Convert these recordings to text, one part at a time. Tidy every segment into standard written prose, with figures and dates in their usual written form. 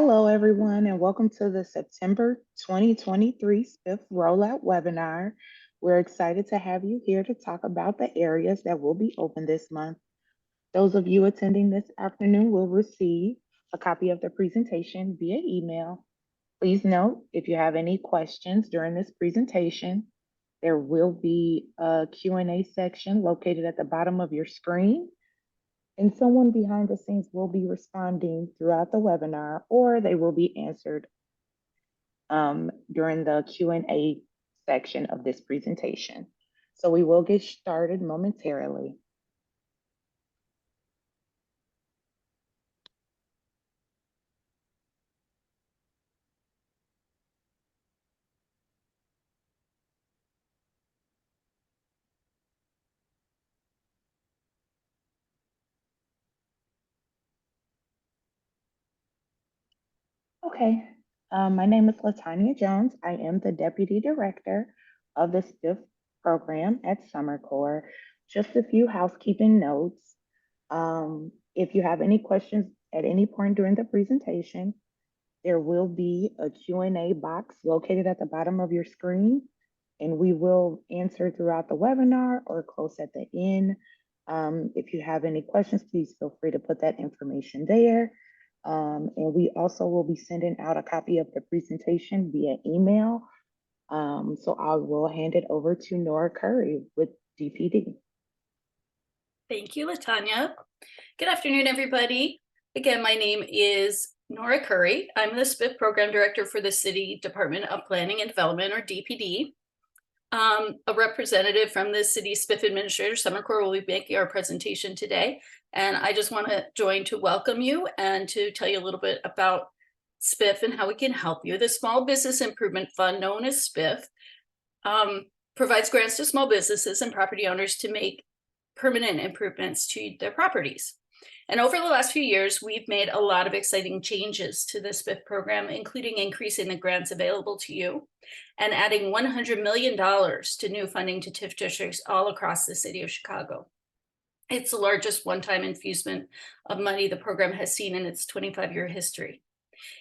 Hello, everyone, and welcome to the September 2023 SBIF Rollout webinar. We're excited to have you here to talk about the areas that will be open this month. Those of you attending this afternoon will receive a copy of the presentation via email. Please note, if you have any questions during this presentation, there will be a Q&A section located at the bottom of your screen, and someone behind the scenes will be responding throughout the webinar, or they will be answered during the Q&A section of this presentation. So we will get started momentarily. Okay, my name is Latanya Jones. I am the Deputy Director of the STIF program at Summer Corps. Just a few housekeeping notes. If you have any questions at any point during the presentation, there will be a Q&A box located at the bottom of your screen, and we will answer throughout the webinar or close at the end. If you have any questions, please feel free to put that information there. And we also will be sending out a copy of the presentation via email. So I will hand it over to Nora Curry with DPD. Thank you, Latanya. Good afternoon, everybody. Again, my name is Nora Curry. I'm the SBIF Program Director for the City Department of Planning and Development, or DPD. A representative from the City SBIF Administrator, Summer Corps, will be making our presentation today. And I just want to join to welcome you and to tell you a little bit about SBIF and how we can help you. The Small Business Improvement Fund, known as SBIF, provides grants to small businesses and property owners to make permanent improvements to their properties. And over the last few years, we've made a lot of exciting changes to the SBIF program, including increasing the grants available to you and adding $100 million to new funding to TIF districts all across the city of Chicago. It's the largest one-time infusement of money the program has seen in its 25-year history.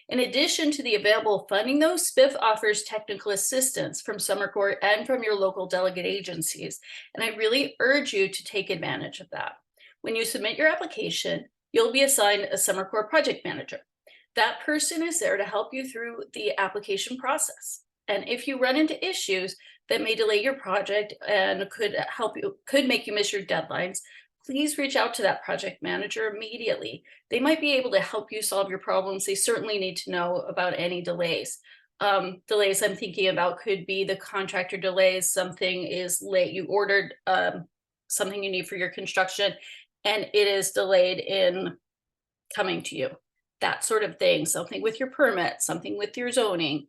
In addition to the available funding, though, SBIF offers technical assistance from Summer Corps and from your local delegate agencies, and I really urge you to take advantage of that. When you submit your application, you'll be assigned a Summer Corps project manager. That person is there to help you through the application process. And if you run into issues that may delay your project and could make you miss your deadlines, please reach out to that project manager immediately. They might be able to help you solve your problems. They certainly need to know about any delays. Delays I'm thinking about could be the contractor delays. Something is late. You ordered something you need for your construction, and it is delayed in coming to you. That sort of thing. Something with your permit, something with your zoning.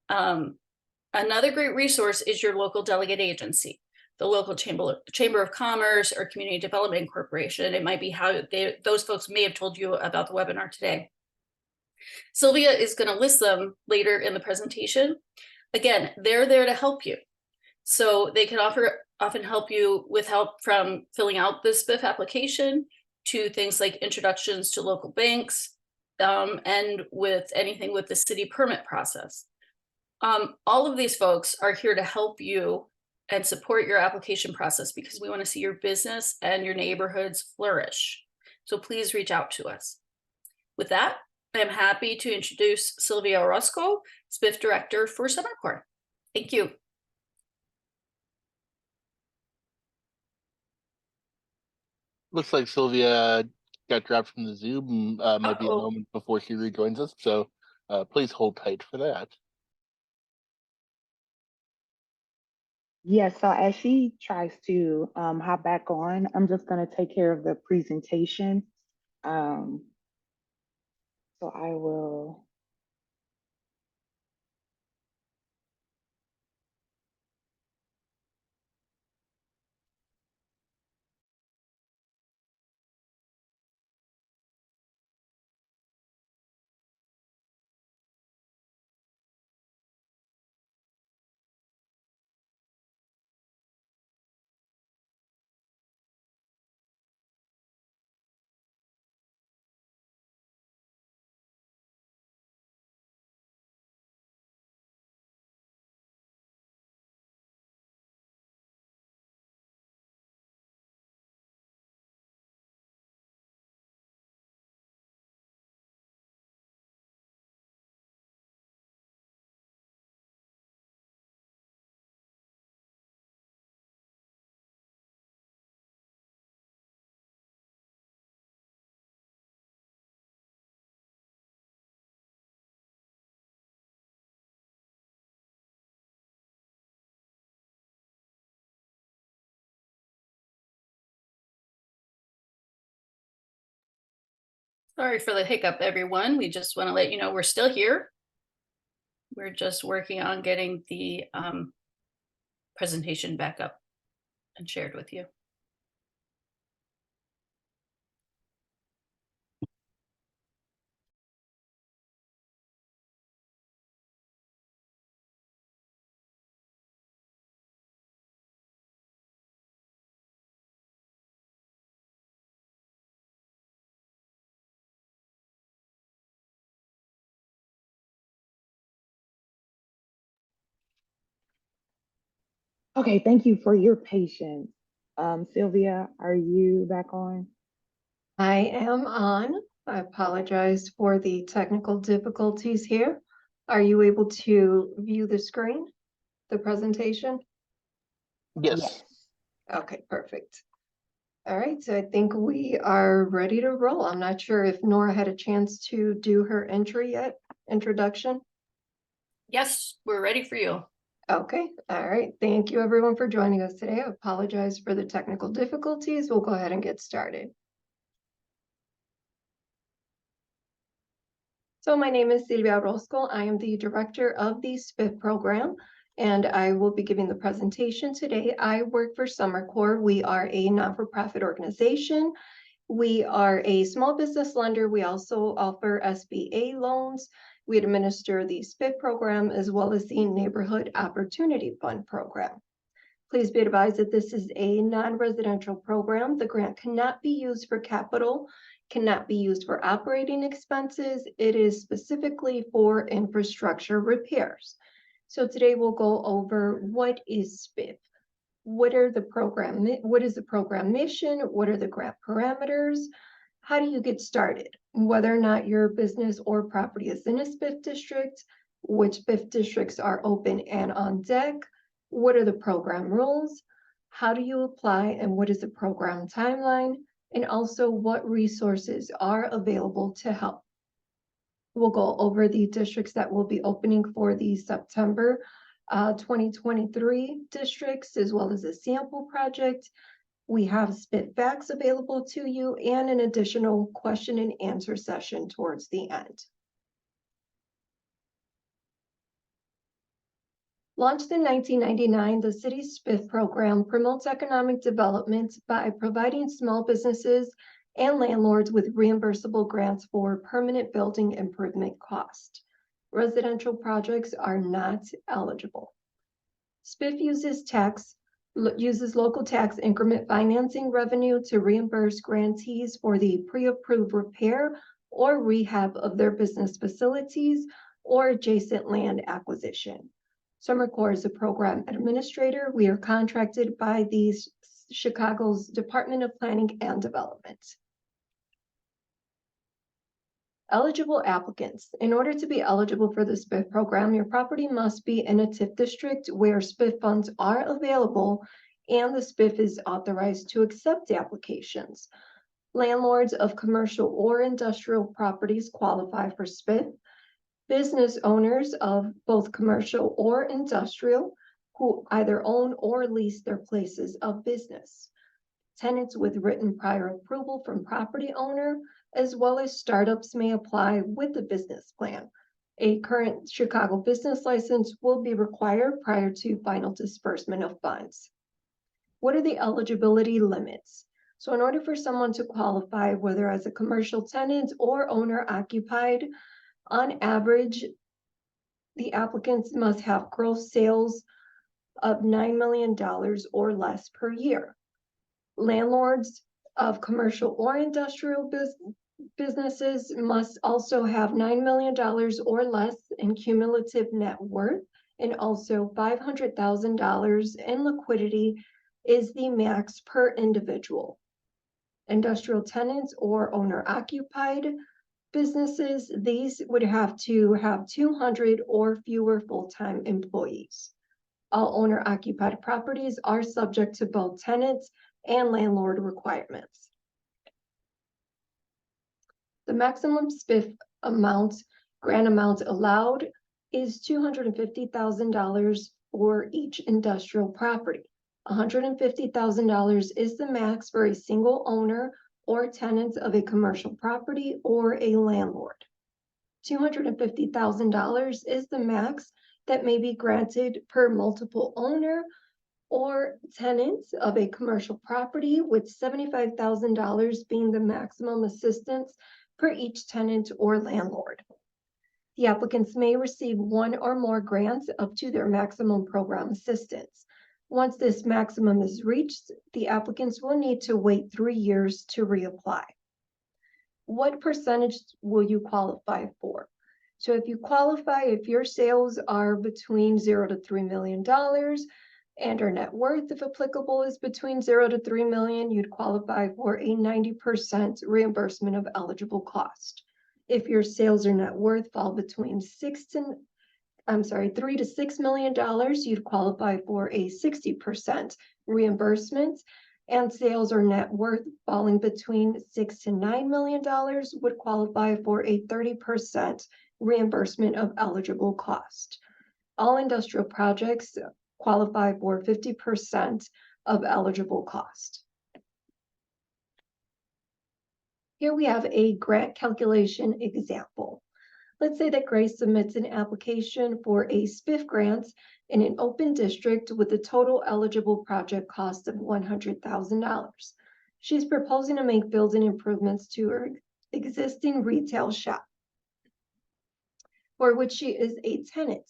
Another great resource is your local delegate agency, the local chamber of commerce or community development corporation. It might be how those folks may have told you about the webinar today. Sylvia is going to list them later in the presentation. Again, they're there to help you. So they can often help you with help from filling out the SBIF application to things like introductions to local banks, and with anything with the city permit process. All of these folks are here to help you and support your application process because we want to see your business and your neighborhoods flourish. So please reach out to us. With that, I'm happy to introduce Sylvia Orozco, SBIF Director for Summer Corps. Thank you. Looks like Sylvia got dropped from the Zoom. Might be a moment before she rejoins us, so please hold tight for that. Yes, so as she tries to hop back on, I'm just going to take care of the presentation. So I will Sorry for the hiccup, everyone. We just want to let you know we're still here. We're just working on getting the presentation back up and shared with you. Okay, thank you for your patience. Sylvia, are you back on? I am on. I apologize for the technical difficulties here. Are you able to view the screen, the presentation? Yes. Okay, perfect. All right, so I think we are ready to roll. I'm not sure if Nora had a chance to do her entry yet, introduction. Yes, we're ready for you. Okay, all right. Thank you everyone for joining us today. I apologize for the technical difficulties. We'll go ahead and get started. So my name is Silvia Orozco. I am the director of the SBIF program, and I will be giving the presentation today. I work for Summer Corps. We are a not-for-profit organization. We are a small business lender. We also offer SBA loans. We administer the SBIF program as well as the Neighborhood Opportunity Fund program. Please be advised that this is a non-residential program. The grant cannot be used for capital, cannot be used for operating expenses. It is specifically for infrastructure repairs. So today we'll go over what is SBIF. What is the program mission? What are the grant parameters? How do you get started? Whether or not your business or property is in a SBIF district, which SBIF districts are open and on deck? What are the program rules? How do you apply and what is the program timeline? And also what resources are available to help. We'll go over the districts that will be opening for the September 2023 districts, as well as a sample project. We have SBIF facts available to you and an additional question and answer session towards the end. Launched in 1999, the city's SBIF program promotes economic development by providing small businesses and landlords with reimbursable grants for permanent building improvement cost. Residential projects are not eligible. SBIF uses local tax increment financing revenue to reimburse grantees for the pre-approved repair or rehab of their business facilities or adjacent land acquisition. Summer Corps is a program administrator. We are contracted by the Chicago's Department of Planning and Development. Eligible applicants. In order to be eligible for the SBIF program, your property must be in a TIF district where SBIF funds are available and the SBIF is authorized to accept applications. Landlords of commercial or industrial properties qualify for SBIF. Business owners of both commercial or industrial who either own or lease their places of business. Tenants with written prior approval from property owner, as well as startups may apply with the business plan. A current Chicago business license will be required prior to final disbursement of funds. What are the eligibility limits? So in order for someone to qualify, whether as a commercial tenant or owner occupied, on average, the applicants must have gross sales of $9 million or less per year. Landlords of commercial or industrial businesses must also have $9 million or less in cumulative net worth, and also $500,000 in liquidity is the max per individual. Industrial tenants or owner-occupied businesses, these would have to have 200 or fewer full-time employees. All owner-occupied properties are subject to both tenants and landlord requirements. The maximum SBIF grant amount allowed is $250,000 for each industrial property. $150,000 is the max for a single owner or tenants of a commercial property or a landlord. $250,000 is the max that may be granted per multiple owner or tenants of a commercial property, with $75,000 being the maximum assistance for each tenant or landlord. The applicants may receive one or more grants up to their maximum program assistance. Once this maximum is reached, the applicants will need to wait 3 years to reapply. What percentage will you qualify for? So if you qualify, if your sales are between $0 to $3 million and our net worth, if applicable, is between $0 to $3 million, you'd qualify for a 90% reimbursement of eligible cost. If your sales or net worth fall between $3 to $6 million, you'd qualify for a 60% reimbursement, and sales or net worth falling between $6 to $9 million would qualify for a 30% reimbursement of eligible cost. All industrial projects qualify for 50% of eligible cost. Here we have a grant calculation example. Let's say that Grace submits an application for a SBIF grant in an open district with a total eligible project cost of $100,000. She's proposing to make building improvements to her existing retail shop, for which she is a tenant.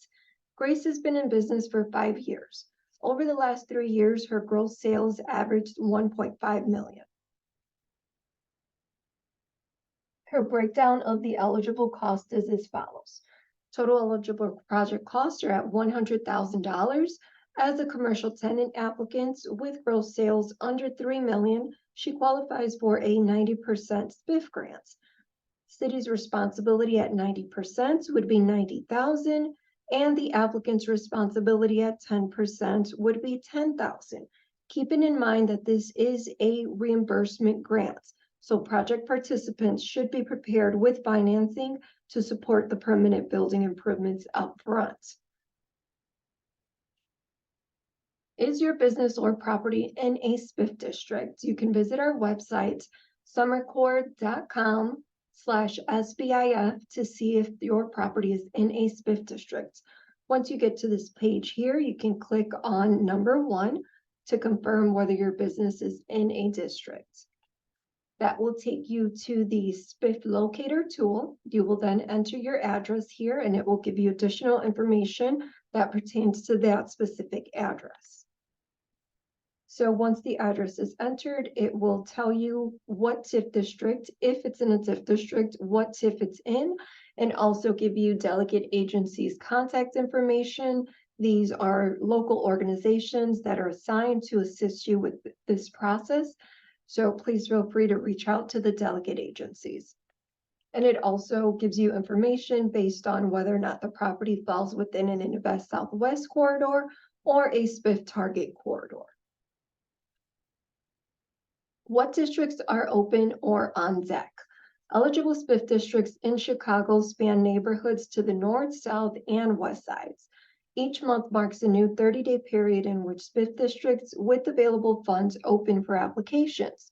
Grace has been in business for 5 years. Over the last 3 years, her gross sales averaged $1.5 million. Her breakdown of the eligible cost is as follows. Total eligible project costs are at $100,000. As a commercial tenant applicant with gross sales under $3 million, she qualifies for a 90% SBIF grant. City's responsibility at 90% would be $90,000, and the applicant's responsibility at 10% would be $10,000. Keeping in mind that this is a reimbursement grant, so project participants should be prepared with financing to support the permanent building improvements up front. Is your business or property in a SBIF district? You can visit our website, summercore.com/SBIF, to see if your property is in a SBIF district. Once you get to this page here, you can click on number 1 to confirm whether your business is in a district. That will take you to the SBIF locator tool. You will then enter your address here, and it will give you additional information that pertains to that specific address. So once the address is entered, it will tell you what TIF district, if it's in a TIF district, what TIF it's in, and also give you delegate agencies' contact information. These are local organizations that are assigned to assist you with this process. So please feel free to reach out to the delegate agencies. And it also gives you information based on whether or not the property falls within an Invest Southwest corridor or a SBIF target corridor. What districts are open or on deck? Eligible SBIF districts in Chicago span neighborhoods to the north, south, and west sides. Each month marks a new 30-day period in which SBIF districts with available funds open for applications.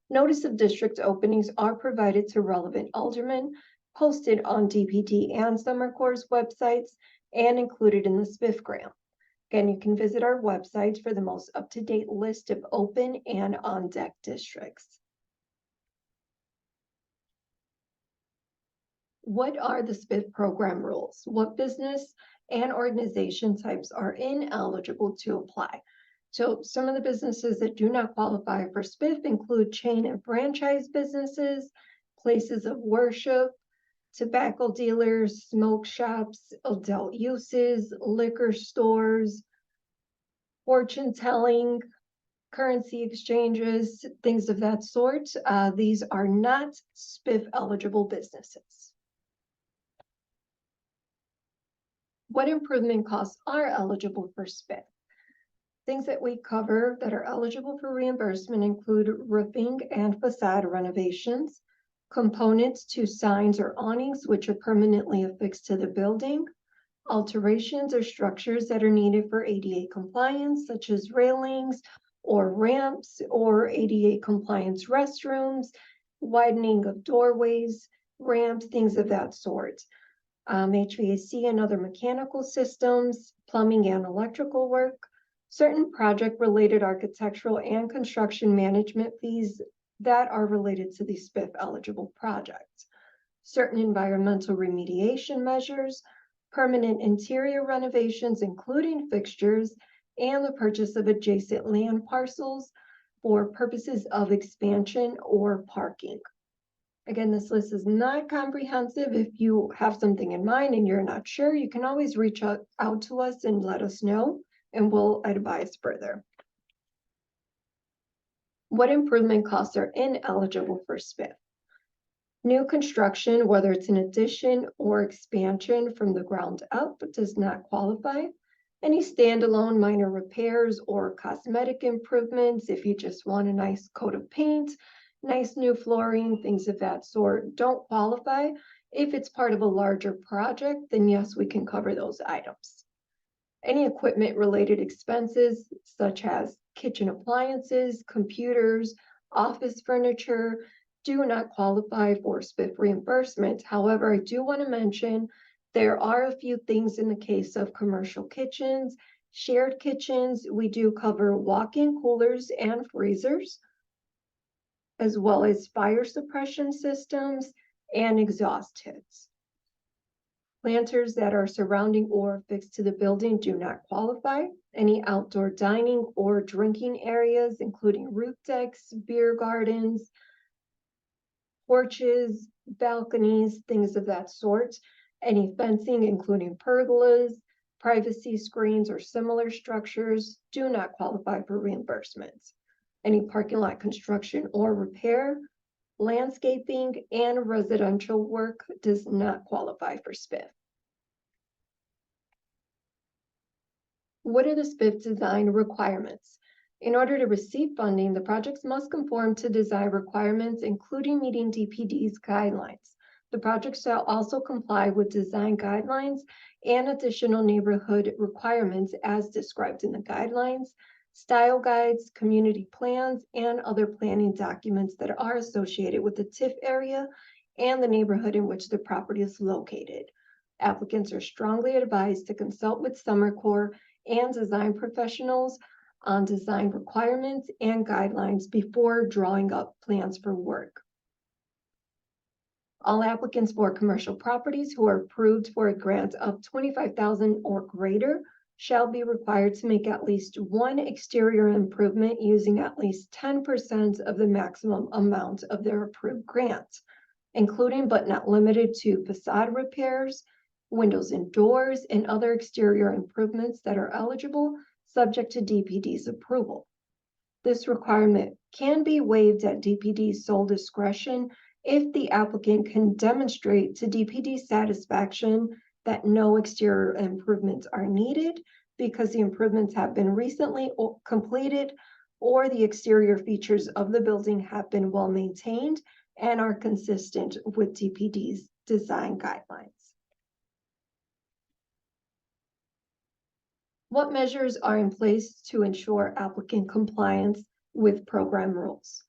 Notice of district openings are provided to relevant aldermen, posted on DPD and SummerCore's websites, and included in the SBIF grant. Again, you can visit our website for the most up-to-date list of open and on-deck districts. What are the SBIF program rules? What business and organization types are ineligible to apply? So some of the businesses that do not qualify for SBIF include chain and franchise businesses, places of worship, tobacco dealers, smoke shops, adult uses, liquor stores, fortune telling, currency exchanges, things of that sort. These are not SBIF eligible businesses. What improvement costs are eligible for SBIF? Things that we cover that are eligible for reimbursement include roofing and facade renovations, components to signs or awnings which are permanently affixed to the building, alterations or structures that are needed for ADA compliance, such as railings or ramps or ADA compliance restrooms, widening of doorways, ramps, things of that sort. HVAC and other mechanical systems, plumbing and electrical work, certain project-related architectural and construction management fees that are related to the SBIF eligible projects, certain environmental remediation measures, permanent interior renovations, including fixtures, and the purchase of adjacent land parcels for purposes of expansion or parking. Again, this list is not comprehensive. If you have something in mind and you're not sure, you can always reach out to us and let us know, and we'll advise further. What improvement costs are ineligible for SBIF? New construction, whether it's an addition or expansion from the ground up, does not qualify. Any standalone minor repairs or cosmetic improvements, if you just want a nice coat of paint, nice new flooring, things of that sort, don't qualify. If it's part of a larger project, then yes, we can cover those items. Any equipment related expenses, such as kitchen appliances, computers, office furniture, do not qualify for SBIF reimbursement. However, I do want to mention there are a few things in the case of commercial kitchens, shared kitchens. We do cover walk-in coolers and freezers, as well as fire suppression systems and exhaust hoods. Planters that are surrounding or affixed to the building do not qualify. Any outdoor dining or drinking areas, including roof decks, beer gardens, porches, balconies, things of that sort. Any fencing, including pergolas, privacy screens, or similar structures, do not qualify for reimbursements. Any parking lot construction or repair, landscaping, and residential work does not qualify for SBIF. What are the SBIF design requirements? In order to receive funding, the projects must conform to design requirements, including meeting DPD's guidelines. The project shall also comply with design guidelines and additional neighborhood requirements as described in the guidelines, style guides, community plans, and other planning documents that are associated with the TIF area and the neighborhood in which the property is located. Applicants are strongly advised to consult with Summer Corps and design professionals on design requirements and guidelines before drawing up plans for work. All applicants for commercial properties who are approved for a grant of $25,000 or greater shall be required to make at least one exterior improvement using at least 10% of the maximum amount of their approved grant, including but not limited to facade repairs, windows and doors, and other exterior improvements that are eligible, subject to DPD's approval. This requirement can be waived at DPD's sole discretion if the applicant can demonstrate to DPD's satisfaction that no exterior improvements are needed because the improvements have been recently completed or the exterior features of the building have been well maintained and are consistent with DPD's design guidelines. What measures are in place to ensure applicant compliance with program rules?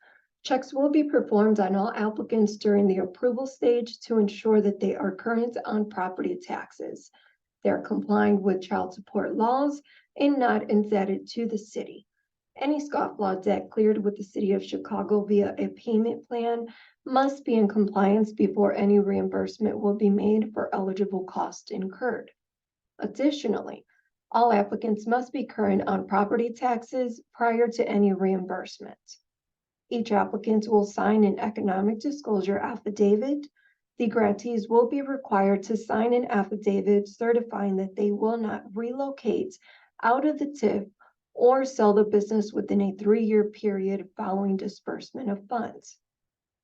Checks will be performed on all applicants during the approval stage to ensure that they are current on property taxes. They are complying with child support laws and not indebted to the city. Any scofflaw debt cleared with the city of Chicago via a payment plan must be in compliance before any reimbursement will be made for eligible costs incurred. Additionally, all applicants must be current on property taxes prior to any reimbursement. Each applicant will sign an economic disclosure affidavit. The grantees will be required to sign an affidavit certifying that they will not relocate out of the TIF or sell the business within a 3-year period following disbursement of funds.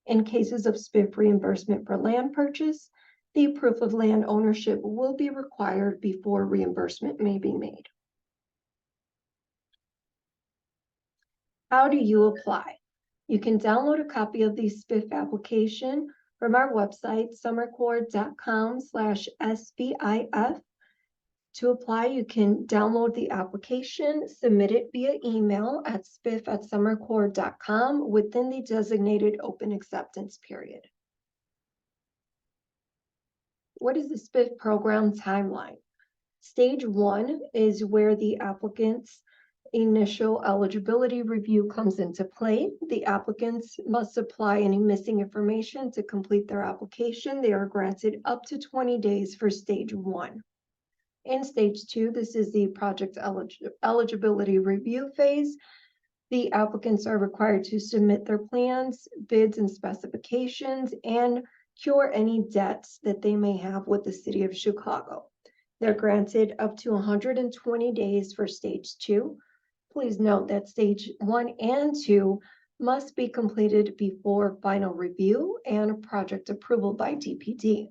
In cases of SBIF reimbursement for land purchase, the proof of land ownership will be required before reimbursement may be made. How do you apply? You can download a copy of the SBIF application from our website, summercorps.com/SBIF. To apply, you can download the application, submit it via email at SBIF@summercorps.com within the designated open acceptance period. What is the SBIF program timeline? Stage 1 is where the applicant's initial eligibility review comes into play. The applicants must supply any missing information to complete their application. They are granted up to 20 days for stage 1. In stage 2, this is the project eligibility review phase. The applicants are required to submit their plans, bids, and specifications, and cure any debts that they may have with the city of Chicago. They're granted up to 120 days for stage 2. Please note that stage 1 and 2 must be completed before final review and project approval by DPD.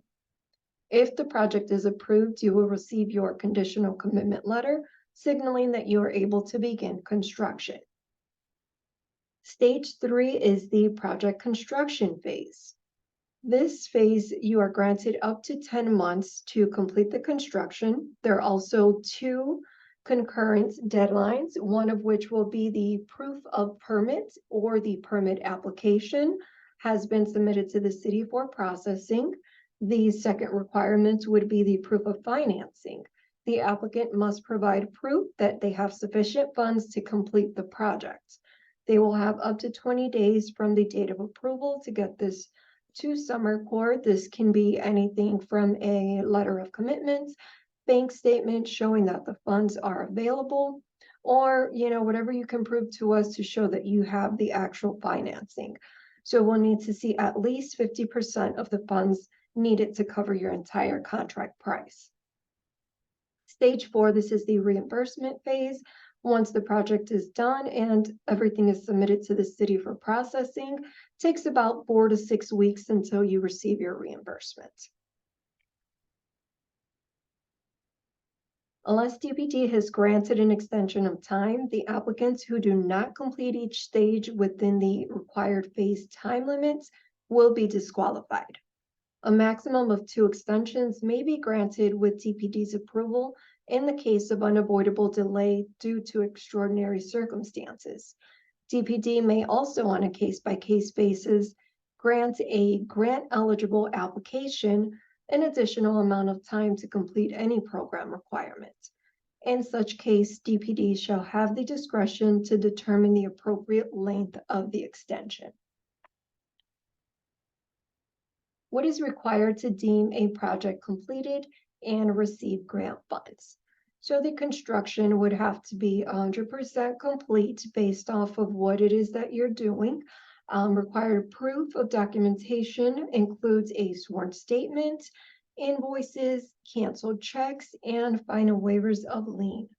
If the project is approved, you will receive your conditional commitment letter signaling that you are able to begin construction. Stage 3 is the project construction phase. This phase, you are granted up to 10 months to complete the construction. There are also 2 concurrent deadlines, one of which will be the proof of permit or the permit application has been submitted to the city for processing. The second requirement would be the proof of financing. The applicant must provide proof that they have sufficient funds to complete the project. They will have up to 20 days from the date of approval to get this to Summer Corps. This can be anything from a letter of commitment, bank statement showing that the funds are available, or whatever you can prove to us to show that you have the actual financing. So we'll need to see at least 50% of the funds needed to cover your entire contract price. Stage 4, this is the reimbursement phase. Once the project is done and everything is submitted to the city for processing, it takes about 4 to 6 weeks until you receive your reimbursement. Unless DPD has granted an extension of time, the applicants who do not complete each stage within the required phase time limits will be disqualified. A maximum of 2 extensions may be granted with DPD's approval in the case of unavoidable delay due to extraordinary circumstances. DPD may also, on a case-by-case basis, grant a grant-eligible application an additional amount of time to complete any program requirement. In such case, DPD shall have the discretion to determine the appropriate length of the extension. What is required to deem a project completed and receive grant funds? So the construction would have to be 100% complete based off of what it is that you're doing. Required proof of documentation includes a sworn statement, invoices, canceled checks, and final waivers of lien.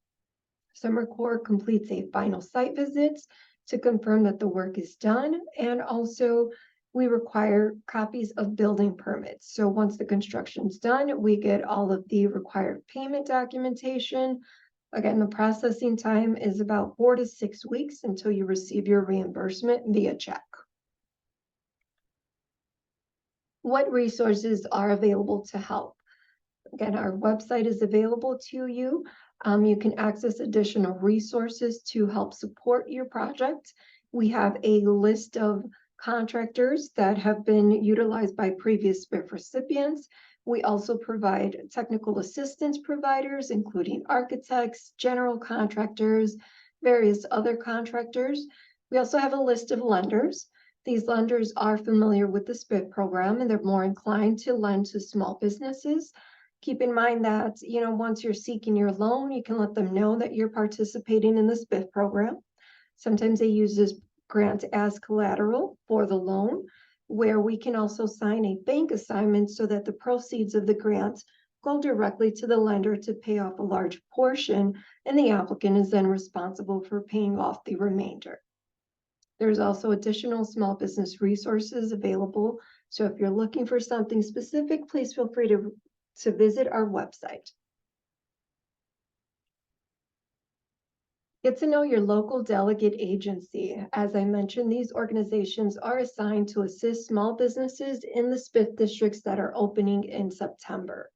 Summer Corps completes a final site visit to confirm that the work is done, and also we require copies of building permits. So once the construction's done, we get all of the required payment documentation. Again, the processing time is about 4 to 6 weeks until you receive your reimbursement via check. What resources are available to help? Again, our website is available to you. You can access additional resources to help support your project. We have a list of contractors that have been utilized by previous SBIF recipients. We also provide technical assistance providers, including architects, general contractors, various other contractors. We also have a list of lenders. These lenders are familiar with the SBIF program and they're more inclined to lend to small businesses. Keep in mind that, once you're seeking your loan, you can let them know that you're participating in the SBIF program. Sometimes they use this grant as collateral for the loan, where we can also sign a bank assignment so that the proceeds of the grant go directly to the lender to pay off a large portion, and the applicant is then responsible for paying off the remainder. There's also additional small business resources available. So if you're looking for something specific, please feel free to visit our website. Get to know your local delegate agency. As I mentioned, these organizations are assigned to assist small businesses in the SBIF districts that are opening in September.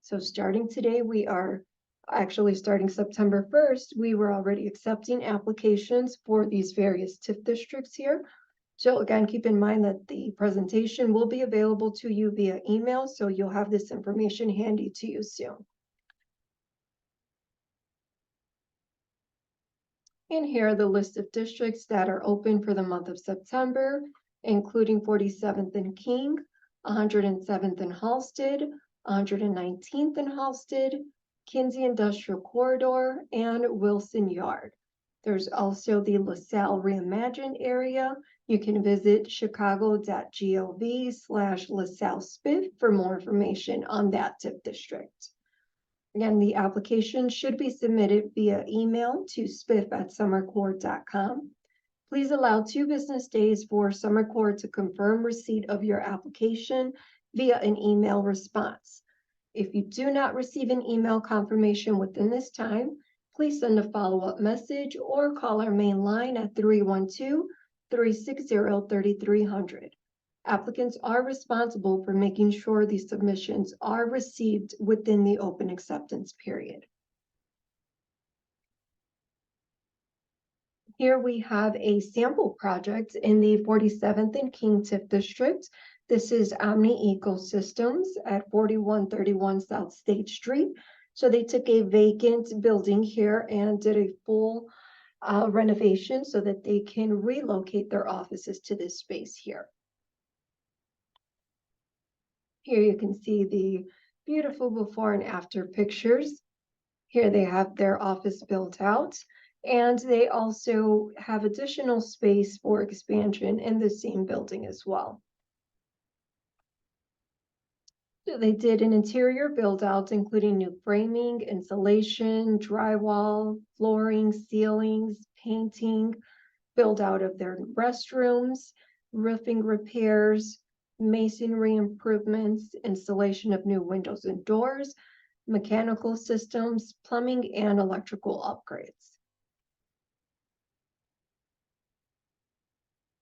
So starting today, we are Actually, starting September 1st, we were already accepting applications for these various TIF districts here. So again, keep in mind that the presentation will be available to you via email, so you'll have this information handy to you soon. And here are the list of districts that are open for the month of September, including 47th and King, 107th and Halsted, 119th and Halsted, Kinsey Industrial Corridor, and Wilson Yard. There's also the LaSalle Reimagined area. You can visit chicago.gov/LaSalle SBIF for more information on that TIF district. Again, the application should be submitted via email to spiff@summercorps.com. Please allow 2 business days for Summer Corps to confirm receipt of your application via an email response. If you do not receive an email confirmation within this time, please send a follow-up message or call our main line at 312-360-3300. Applicants are responsible for making sure these submissions are received within the open acceptance period. Here we have a sample project in the 47th and King TIF district. This is Omni Ecosystems at 4131 South State Street. So they took a vacant building here and did a full renovation so that they can relocate their offices to this space here. Here you can see the beautiful before and after pictures. Here they have their office built out, and they also have additional space for expansion in the same building as well. So they did an interior build out, including new framing, insulation, drywall, flooring, ceilings, painting, build out of their restrooms, roofing repairs, masonry improvements, installation of new windows and doors, mechanical systems, plumbing, and electrical upgrades.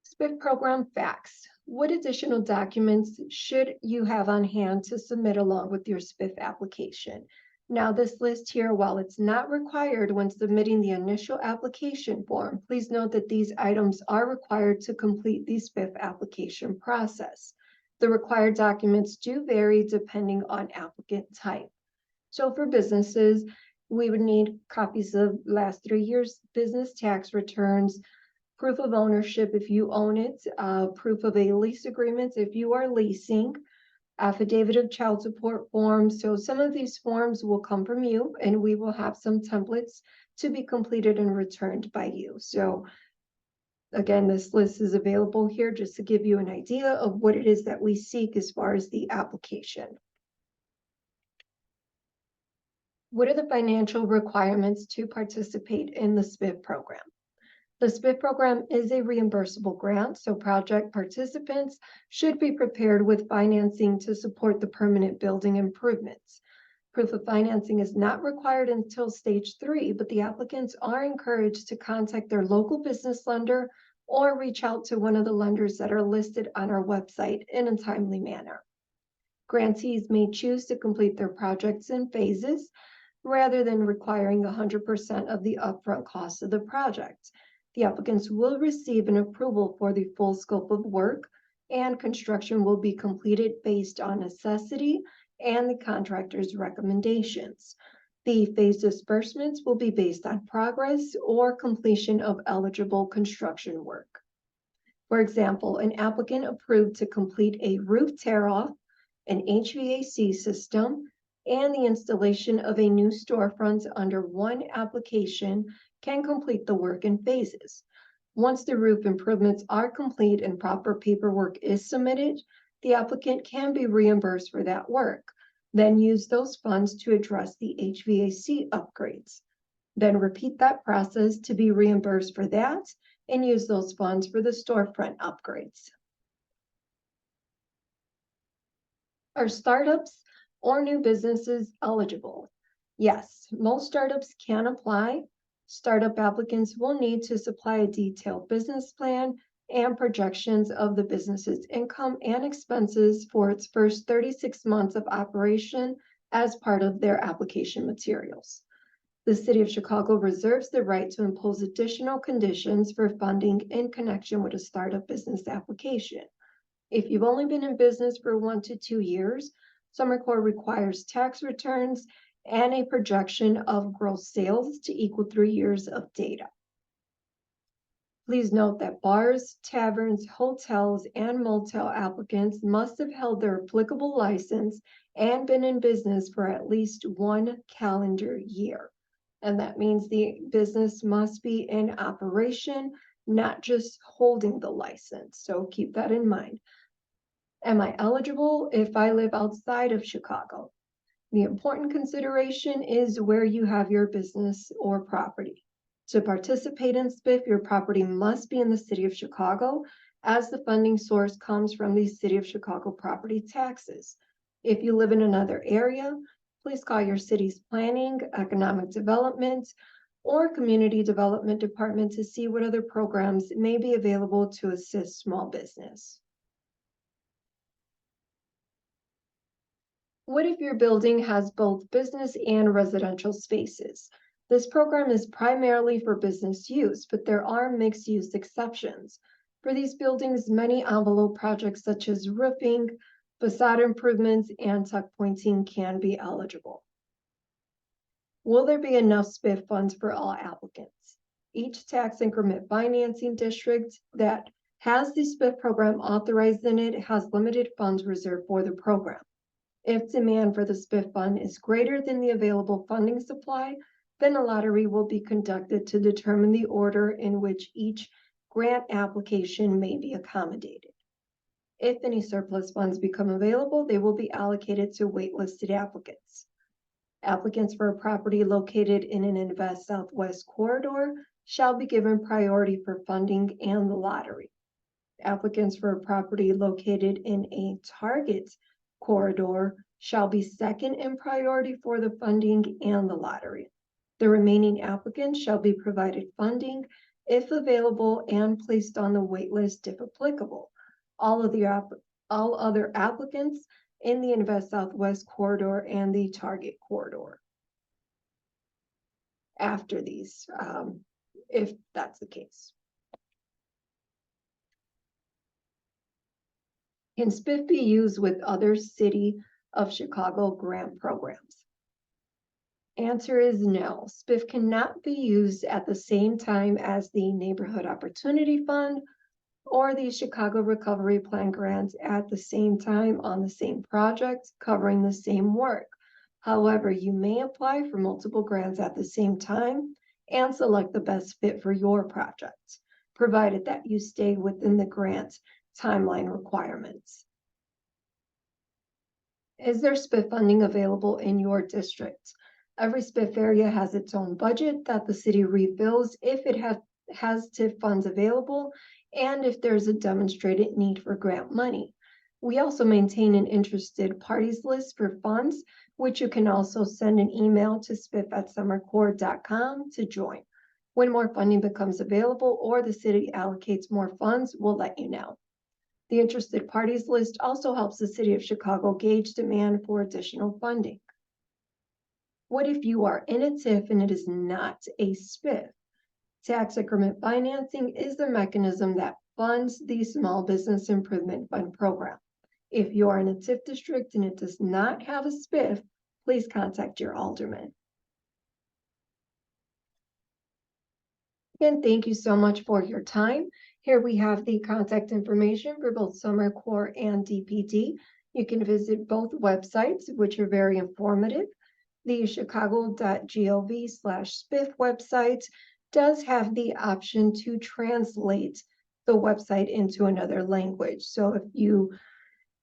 SBIF program facts. What additional documents should you have on hand to submit along with your SBIF application? Now, this list here, while it's not required when submitting the initial application form, please note that these items are required to complete the SBIF application process. The required documents do vary depending on applicant type. So for businesses, we would need copies of last 3 years' business tax returns, proof of ownership if you own it, proof of a lease agreement if you are leasing, affidavit of child support forms. So some of these forms will come from you, and we will have some templates to be completed and returned by you. So again, this list is available here just to give you an idea of what it is that we seek as far as the application. What are the financial requirements to participate in the SBIF program? The SBIF program is a reimbursable grant, so project participants should be prepared with financing to support the permanent building improvements. Proof of financing is not required until stage 3, but the applicants are encouraged to contact their local business lender or reach out to one of the lenders that are listed on our website in a timely manner. Grantees may choose to complete their projects in phases rather than requiring 100% of the upfront cost of the project. The applicants will receive an approval for the full scope of work, and construction will be completed based on necessity and the contractor's recommendations. The phase disbursements will be based on progress or completion of eligible construction work. For example, an applicant approved to complete a roof tear-off, an HVAC system, and the installation of a new storefront under one application can complete the work in phases. Once the roof improvements are complete and proper paperwork is submitted, the applicant can be reimbursed for that work. Then use those funds to address the HVAC upgrades. Then repeat that process to be reimbursed for that and use those funds for the storefront upgrades. Are startups or new businesses eligible? Yes, most startups can apply. Startup applicants will need to supply a detailed business plan and projections of the business's income and expenses for its first 36 months of operation as part of their application materials. The City of Chicago reserves the right to impose additional conditions for funding in connection with a startup business application. If you've only been in business for 1 to 2 years, Summer Corps requires tax returns and a projection of gross sales to equal 3 years of data. Please note that bars, taverns, hotels, and motel applicants must have held their applicable license and been in business for at least 1 calendar year. And that means the business must be in operation, not just holding the license. So keep that in mind. Am I eligible if I live outside of Chicago? The important consideration is where you have your business or property. To participate in SBIF, your property must be in the City of Chicago, as the funding source comes from the City of Chicago property taxes. If you live in another area, please call your city's planning, economic development, or community development department to see what other programs may be available to assist small business. What if your building has both business and residential spaces? This program is primarily for business use, but there are mixed-use exceptions. For these buildings, many envelope projects such as roofing, facade improvements, and tuck pointing can be eligible. Will there be enough SBIF funds for all applicants? Each tax increment financing district that has the SBIF program authorized in it has limited funds reserved for the program. If demand for the SBIF fund is greater than the available funding supply, then a lottery will be conducted to determine the order in which each grant application may be accommodated. If any surplus funds become available, they will be allocated to waitlisted applicants. Applicants for a property located in an Invest Southwest corridor shall be given priority for funding and the lottery. Applicants for a property located in a target corridor shall be second in priority for the funding and the lottery. The remaining applicants shall be provided funding if available and placed on the wait list if applicable. All other applicants in the Invest Southwest corridor and the target corridor after these, if that's the case. Can SBIF be used with other City of Chicago grant programs? Answer is no. SBIF cannot be used at the same time as the Neighborhood Opportunity Fund or the Chicago Recovery Plan grants at the same time on the same project covering the same work. However, you may apply for multiple grants at the same time and select the best fit for your project, provided that you stay within the grant timeline requirements. Is there SBIF funding available in your district? Every SBIF area has its own budget that the city rebuilds if it has TIF funds available and if there's a demonstrated need for grant money. We also maintain an interested parties list for funds, which you can also send an email to spiff@summercorps.com to join. When more funding becomes available or the city allocates more funds, we'll let you know. The interested parties list also helps the City of Chicago gauge demand for additional funding. What if you are in a TIF and it is not a SBIF? Tax increment financing is the mechanism that funds the Small Business Improvement Fund program. If you are in a TIF district and it does not have a SBIF, please contact your alderman. Again, thank you so much for your time. Here we have the contact information for both Summer Corps and DPD. You can visit both websites, which are very informative. The chicago.gov/SBIF website does have the option to translate the website into another language. So if you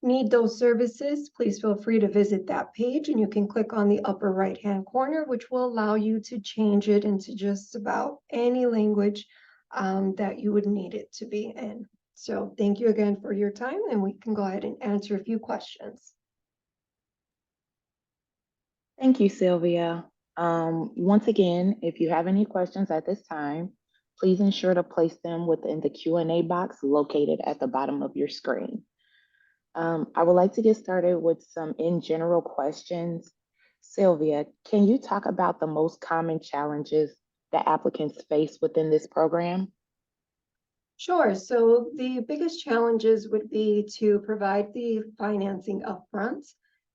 need those services, please feel free to visit that page and you can click on the upper right-hand corner, which will allow you to change it into just about any language that you would need it to be in. So thank you again for your time, and we can go ahead and answer a few questions. Thank you, Sylvia. Once again, if you have any questions at this time, please ensure to place them within the Q&A box located at the bottom of your screen. I would like to get started with some in general questions. Sylvia, can you talk about the most common challenges that applicants face within this program? Sure. So the biggest challenges would be to provide the financing upfront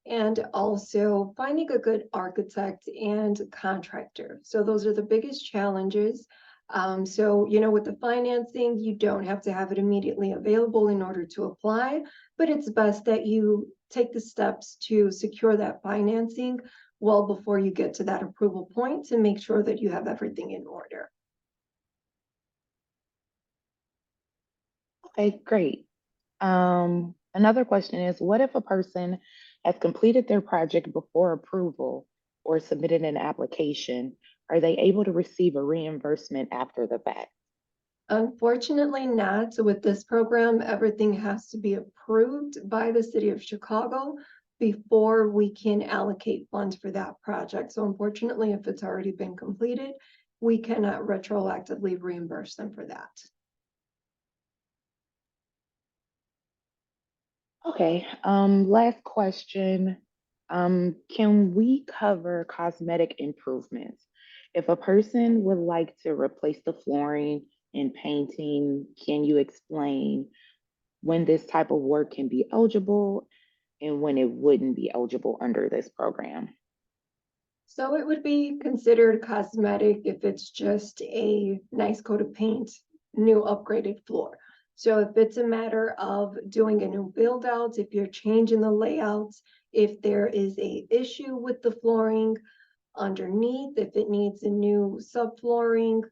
and also finding a good architect and contractor. So those are the biggest challenges. With the financing, you don't have to have it immediately available in order to apply, but it's best that you take the steps to secure that financing well before you get to that approval point to make sure that you have everything in order. Okay, great. Another question is, what if a person has completed their project before approval or submitted an application? Are they able to receive a reimbursement after the fact? Unfortunately not. So with this program, everything has to be approved by the city of Chicago before we can allocate funds for that project. So unfortunately, if it's already been completed, we cannot retroactively reimburse them for that. Okay, last question. Can we cover cosmetic improvements? If a person would like to replace the flooring and painting, can you explain when this type of work can be eligible and when it wouldn't be eligible under this program? So it would be considered cosmetic if it's just a nice coat of paint, new upgraded floor. So if it's a matter of doing a new build out, if you're changing the layouts, if there is a issue with the flooring underneath, if it needs a new subflooring,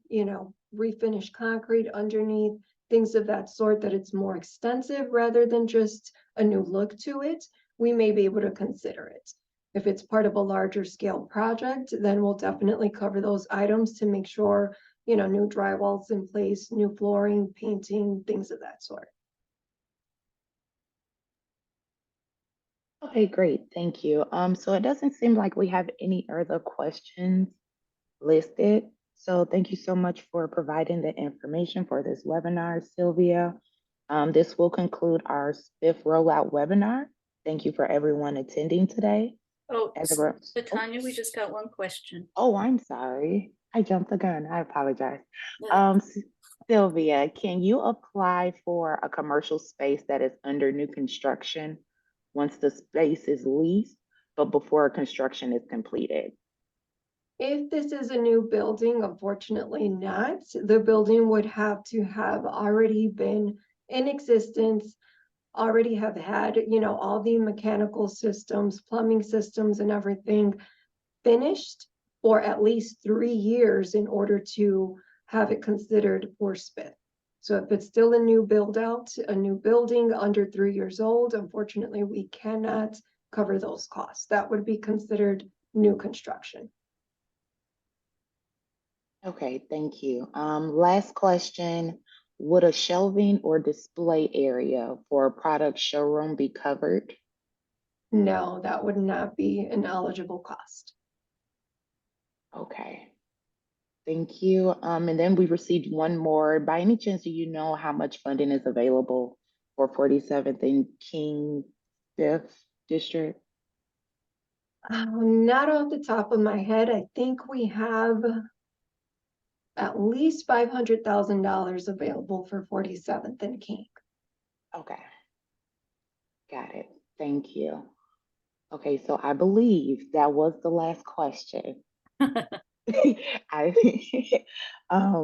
refinished concrete underneath, things of that sort, that it's more extensive rather than just a new look to it, we may be able to consider it. If it's part of a larger scale project, then we'll definitely cover those items to make sure, new drywall's in place, new flooring, painting, things of that sort. Okay, great. Thank you. So it doesn't seem like we have any other questions listed. So thank you so much for providing the information for this webinar, Sylvia. This will conclude our SBIF rollout webinar. Thank you for everyone attending today. Oh, Oh, Tanya, we just got one question. oh, I'm sorry. I jumped the gun. I apologize. Yeah. Sylvia, can you apply for a commercial space that is under new construction once the space is leased, but before construction is completed? If this is a new building, unfortunately not. The building would have to have already been in existence, already have had, all the mechanical systems, plumbing systems and everything finished for at least 3 years in order to have it considered for SBIF. So if it's still a new build out, a new building under 3 years old, unfortunately, we cannot cover those costs. That would be considered new construction. Okay, thank you. Last question. Would a shelving or display area for a product showroom be covered? No, that would not be an eligible cost. Okay, thank you. And then we received one more. By any chance, do you know how much funding is available for 47th and King 5th District? Not off the top of my head. I think we have at least $500,000 available for 47th and King. Okay, got it. Thank you. Okay, so I believe that was the last question. I,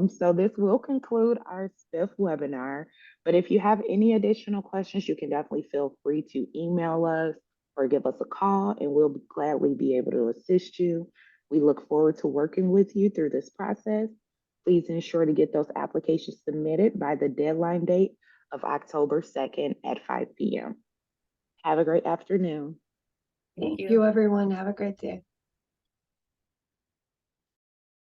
so this will conclude our SBIF webinar, but if you have any additional questions, you can definitely feel free to email us or give us a call and we'll gladly be able to assist you. We look forward to working with you through this process. Please ensure to get those applications submitted by the deadline date of October 2nd at 5 p.m. Have a great afternoon. Thank you, everyone. Have a great day.